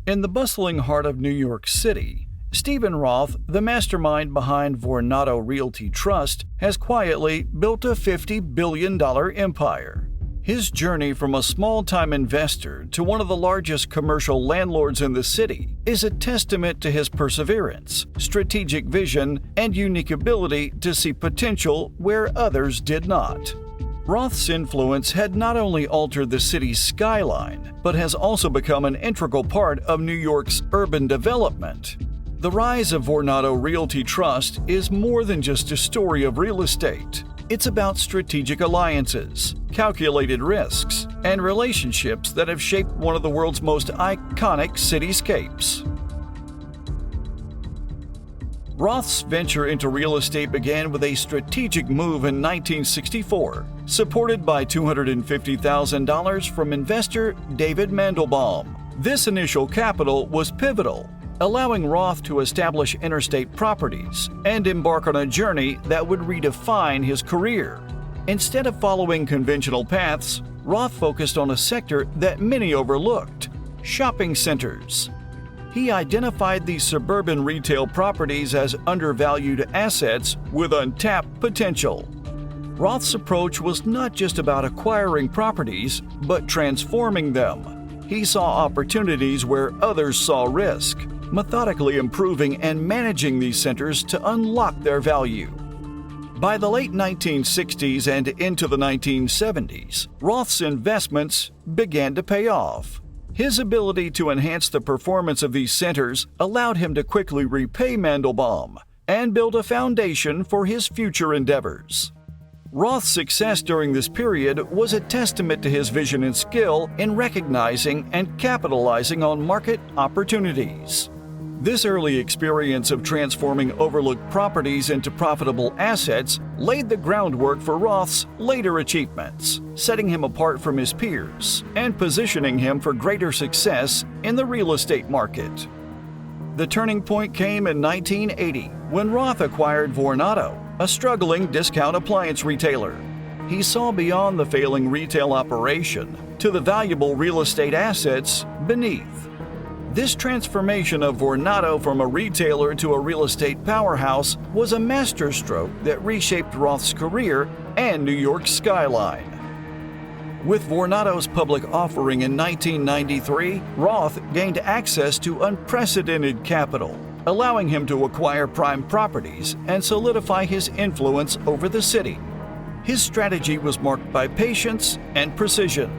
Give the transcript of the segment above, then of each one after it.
In the bustling heart of New York City, Stephen Roth, the mastermind behind Vornado Realty Trust, has quietly built a $50 billion empire. His journey from a small-time investor to one of the largest commercial landlords in the city is a testament to his perseverance, strategic vision, and unique ability to see potential where others did not. Roth's influence had not only altered the city's skyline, but has also become an integral part of New York's urban development. The rise of Vornado Realty Trust is more than just a story of real estate. It's about strategic alliances, calculated risks, and relationships that have shaped one of the world's most iconic cityscapes. Roth's venture into real estate began with a strategic move in 1964, supported by $250,000 from investor David Mandelbaum. This initial capital was pivotal, allowing Roth to establish Interstate Properties and embark on a journey that would redefine his career. Instead of following conventional paths, Roth focused on a sector that many overlooked: shopping centers. He identified these suburban retail properties as undervalued assets with untapped potential. Roth's approach was not just about acquiring properties, but transforming them. He saw opportunities where others saw risk, methodically improving and managing these centers to unlock their value. By the late 1960s and into the 1970s, Roth's investments began to pay off. His ability to enhance the performance of these centers allowed him to quickly repay Mandelbaum and build a foundation for his future endeavors. Roth's success during this period was a testament to his vision and skill in recognizing and capitalizing on market opportunities. This early experience of transforming overlooked properties into profitable assets laid the groundwork for Roth's later achievements, setting him apart from his peers and positioning him for greater success in the real estate market. The turning point came in 1980 when Roth acquired Vornado, a struggling discount appliance retailer. He saw beyond the failing retail operation to the valuable real estate assets beneath. This transformation of Vornado from a retailer to a real estate powerhouse was a masterstroke that reshaped Roth's career and New York's skyline. With Vornado's public offering in 1993, Roth gained access to unprecedented capital, allowing him to acquire prime properties and solidify his influence over the city. His strategy was marked by patience and precision,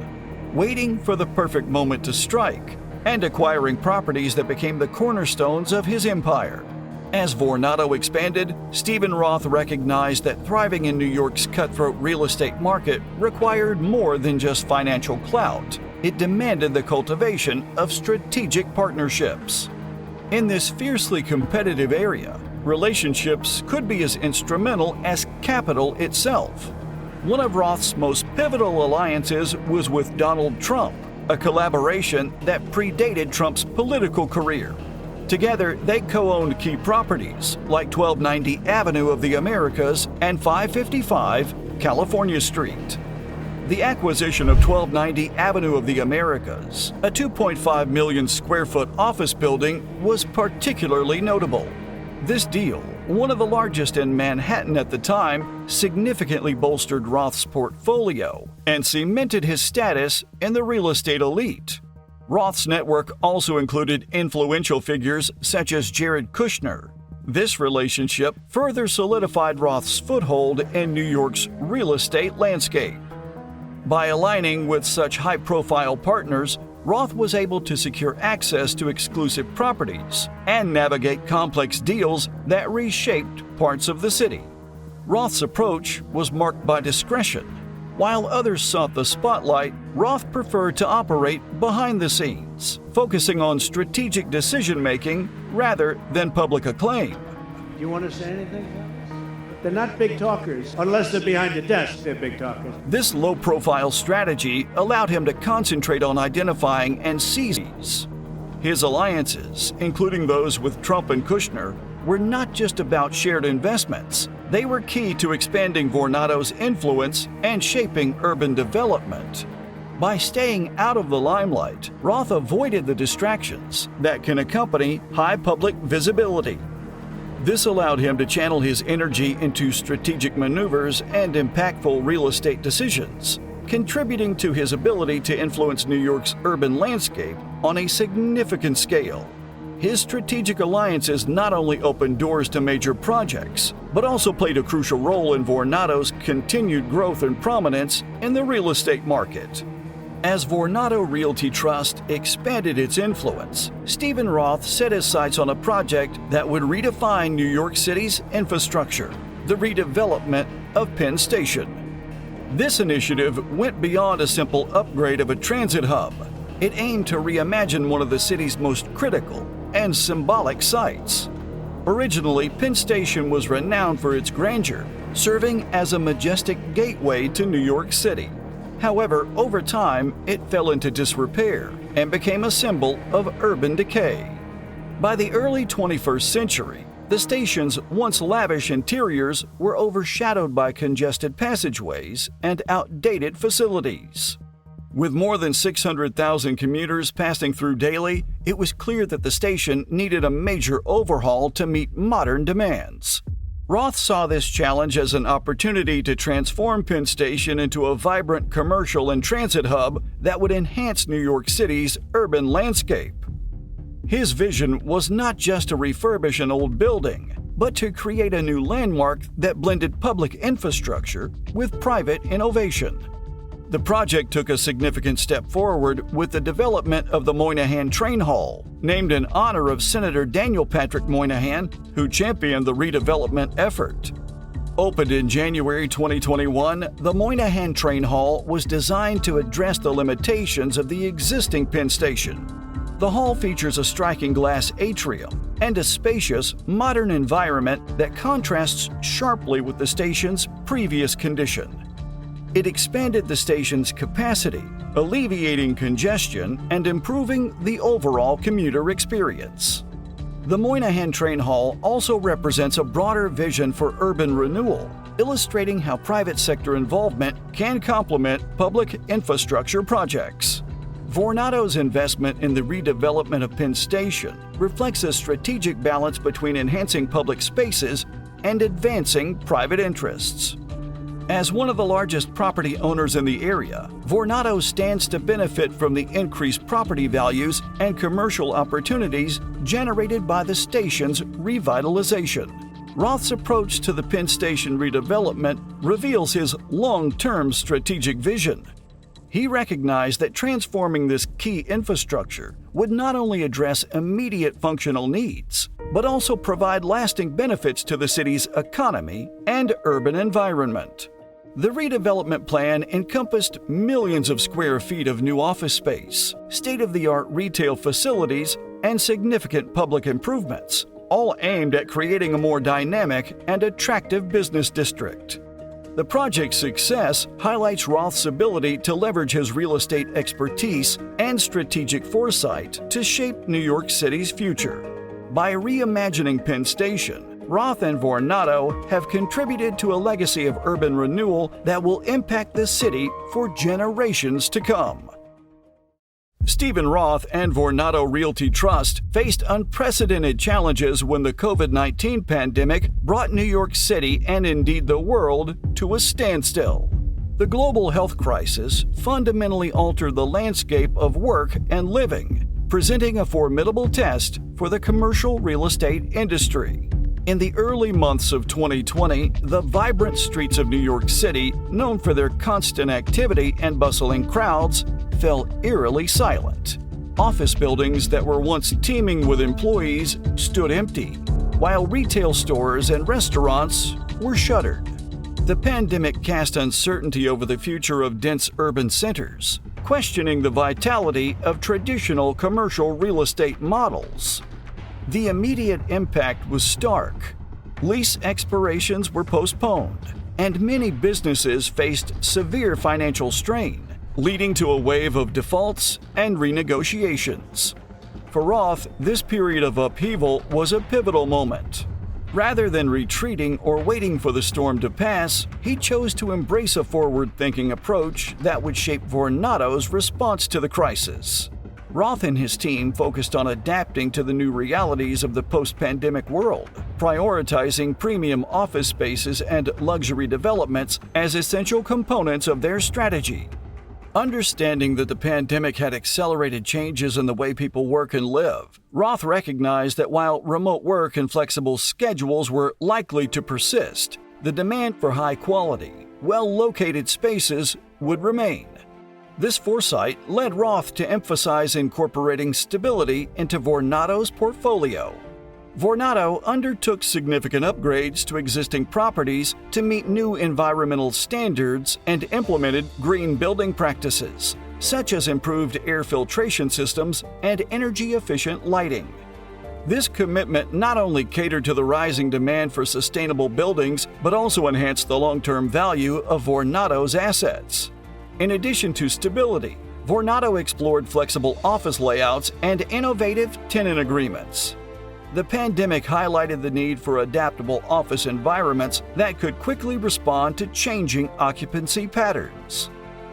waiting for the perfect moment to strike, and acquiring properties that became the cornerstones of his empire. As Vornado expanded, Stephen Roth recognized that thriving in New York's cutthroat real estate market required more than just financial clout. It demanded the cultivation of strategic partnerships. In this fiercely competitive area, relationships could be as instrumental as capital itself. One of Roth's most pivotal alliances was with Donald Trump, a collaboration that predated Trump's political career. Together, they co-owned key properties like 1290 Avenue of the Americas and 555 California Street. The acquisition of 1290 Avenue of the Americas, a 2.5 million square foot office building, was particularly notable. This deal, one of the largest in Manhattan at the time, significantly bolstered Roth's portfolio and cemented his status in the real estate elite. Roth's network also included influential figures such as Jared Kushner. This relationship further solidified Roth's foothold in New York's real estate landscape. By aligning with such high-profile partners, Roth was able to secure access to exclusive properties and navigate complex deals that reshaped parts of the city. Roth's approach was marked by discretion. While others sought the spotlight, Roth preferred to operate behind the scenes, focusing on strategic decision-making rather than public acclaim. Do you want to say anything? They're not big talkers. Unless they're behind the desk, they're big talkers. This low-profile strategy allowed him to concentrate on identifying and seizing. His alliances, including those with Trump and Kushner, were not just about shared investments. They were key to expanding Vornado's influence and shaping urban development. By staying out of the limelight, Roth avoided the distractions that can accompany high public visibility. This allowed him to channel his energy into strategic maneuvers and impactful real estate decisions, contributing to his ability to influence New York's urban landscape on a significant scale. His strategic alliances not only opened doors to major projects, but also played a crucial role in Vornado's continued growth and prominence in the real estate market. As Vornado Realty Trust expanded its influence, Stephen Roth set his sights on a project that would redefine New York City's infrastructure, the redevelopment of Penn Station. This initiative went beyond a simple upgrade of a transit hub. It aimed to reimagine one of the city's most critical and symbolic sites. Originally, Penn Station was renowned for its grandeur, serving as a majestic gateway to New York City. However, over time, it fell into disrepair and became a symbol of urban decay. By the early 21st century, the station's once lavish interiors were overshadowed by congested passageways and outdated facilities. With more than 600,000 commuters passing through daily, it was clear that the station needed a major overhaul to meet modern demands. Roth saw this challenge as an opportunity to transform Penn Station into a vibrant commercial and transit hub that would enhance New York City's urban landscape. His vision was not just to refurbish an old building, but to create a new landmark that blended public infrastructure with private innovation. The project took a significant step forward with the development of the Moynihan Train Hall, named in honor of Senator Daniel Patrick Moynihan, who championed the redevelopment effort. Opened in January 2021, the Moynihan Train Hall was designed to address the limitations of the existing Penn Station. The hall features a striking glass atrium and a spacious, modern environment that contrasts sharply with the station's previous condition. It expanded the station's capacity, alleviating congestion and improving the overall commuter experience. The Moynihan Train Hall also represents a broader vision for urban renewal, illustrating how private sector involvement can complement public infrastructure projects. Vornado's investment in the redevelopment of Penn Station reflects a strategic balance between enhancing public spaces and advancing private interests. As one of the largest property owners in the area, Vornado stands to benefit from the increased property values and commercial opportunities generated by the station's revitalization. Roth's approach to the Penn Station redevelopment reveals his long-term strategic vision. He recognized that transforming this key infrastructure would not only address immediate functional needs, but also provide lasting benefits to the city's economy and urban environment. The redevelopment plan encompassed millions of square feet of new office space, state-of-the-art retail facilities, and significant public improvements, all aimed at creating a more dynamic and attractive business district. The project's success highlights Roth's ability to leverage his real estate expertise and strategic foresight to shape New York City's future. By reimagining Penn Station, Roth and Vornado have contributed to a legacy of urban renewal that will impact the city for generations to come. Stephen Roth and Vornado Realty Trust faced unprecedented challenges when the COVID-19 pandemic brought New York City and indeed the world to a standstill. The global health crisis fundamentally altered the landscape of work and living, presenting a formidable test for the commercial real estate industry. In the early months of 2020, the vibrant streets of New York City, known for their constant activity and bustling crowds, fell eerily silent. Office buildings that were once teeming with employees stood empty, while retail stores and restaurants were shuttered. The pandemic cast uncertainty over the future of dense urban centers, questioning the vitality of traditional commercial real estate models. The immediate impact was stark. Lease expirations were postponed, and many businesses faced severe financial strain, leading to a wave of defaults and renegotiations. For Roth, this period of upheaval was a pivotal moment. Rather than retreating or waiting for the storm to pass, he chose to embrace a forward-thinking approach that would shape Vornado's response to the crisis. Roth and his team focused on adapting to the new realities of the post-pandemic world, prioritizing premium office spaces and luxury developments as essential components of their strategy. Understanding that the pandemic had accelerated changes in the way people work and live, Roth recognized that while remote work and flexible schedules were likely to persist, the demand for high-quality, well-located spaces would remain. This foresight led Roth to emphasize incorporating stability into Vornado's portfolio. Vornado undertook significant upgrades to existing properties to meet new environmental standards and implemented green building practices, such as improved air filtration systems and energy-efficient lighting. This commitment not only catered to the rising demand for sustainable buildings, but also enhanced the long-term value of Vornado's assets. In addition to stability, Vornado explored flexible office layouts and innovative tenant agreements. The pandemic highlighted the need for adaptable office environments that could quickly respond to changing occupancy patterns.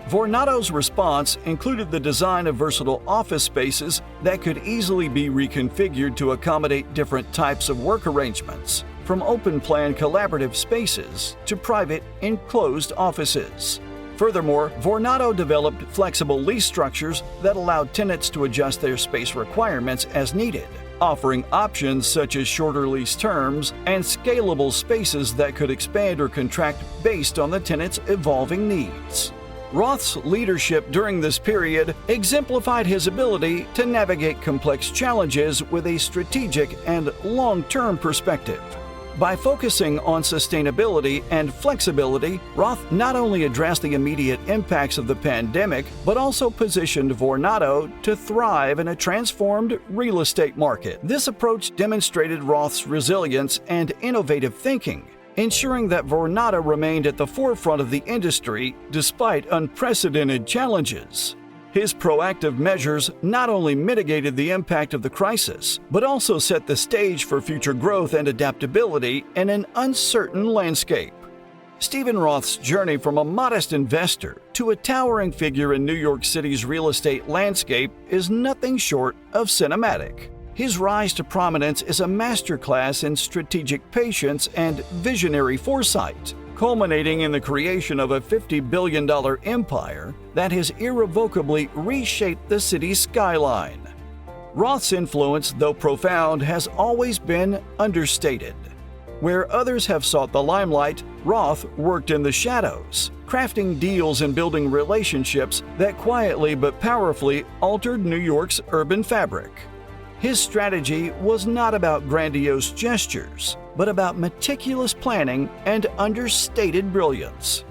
Vornado's response included the design of versatile office spaces that could easily be reconfigured to accommodate different types of work arrangements, from open-plan collaborative spaces to private, enclosed offices. Furthermore, Vornado developed flexible lease structures that allowed tenants to adjust their space requirements as needed, offering options such as shorter lease terms and scalable spaces that could expand or contract based on the tenant's evolving needs. Roth's leadership during this period exemplified his ability to navigate complex challenges with a strategic and long-term perspective. By focusing on sustainability and flexibility, Roth not only addressed the immediate impacts of the pandemic, but also positioned Vornado to thrive in a transformed real estate market. This approach demonstrated Roth's resilience and innovative thinking, ensuring that Vornado remained at the forefront of the industry despite unprecedented challenges. His proactive measures not only mitigated the impact of the crisis, but also set the stage for future growth and adaptability in an uncertain landscape. Stephen Roth's journey from a modest investor to a towering figure in New York City's real estate landscape is nothing short of cinematic. His rise to prominence is a masterclass in strategic patience and visionary foresight, culminating in the creation of a $50 billion empire that has irrevocably reshaped the city's skyline. Roth's influence, though profound, has always been understated. Where others have sought the limelight, Roth worked in the shadows, crafting deals and building relationships that quietly but powerfully altered New York's urban fabric. His strategy was not about grandiose gestures, but about meticulous planning and understated brilliance.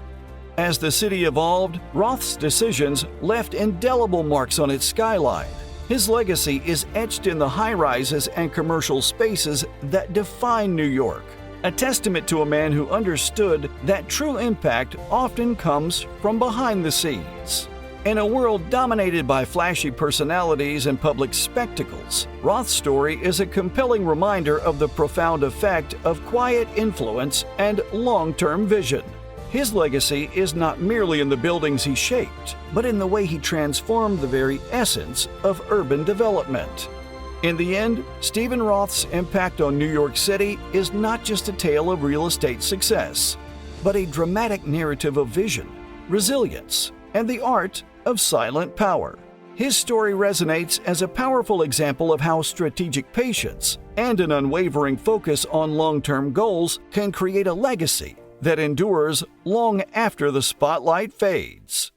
As the city evolved, Roth's decisions left indelible marks on its skyline. His legacy is etched in the high-rises and commercial spaces that define New York, a testament to a man who understood that true impact often comes from behind the scenes. In a world dominated by flashy personalities and public spectacles, Roth's story is a compelling reminder of the profound effect of quiet influence and long-term vision. His legacy is not merely in the buildings he shaped, but in the way he transformed the very essence of urban development. In the end, Stephen Roth's impact on New York City is not just a tale of real estate success, but a dramatic narrative of vision, resilience, and the art of silent power. His story resonates as a powerful example of how strategic patience and an unwavering focus on long-term goals can create a legacy that endures long after the spotlight fades.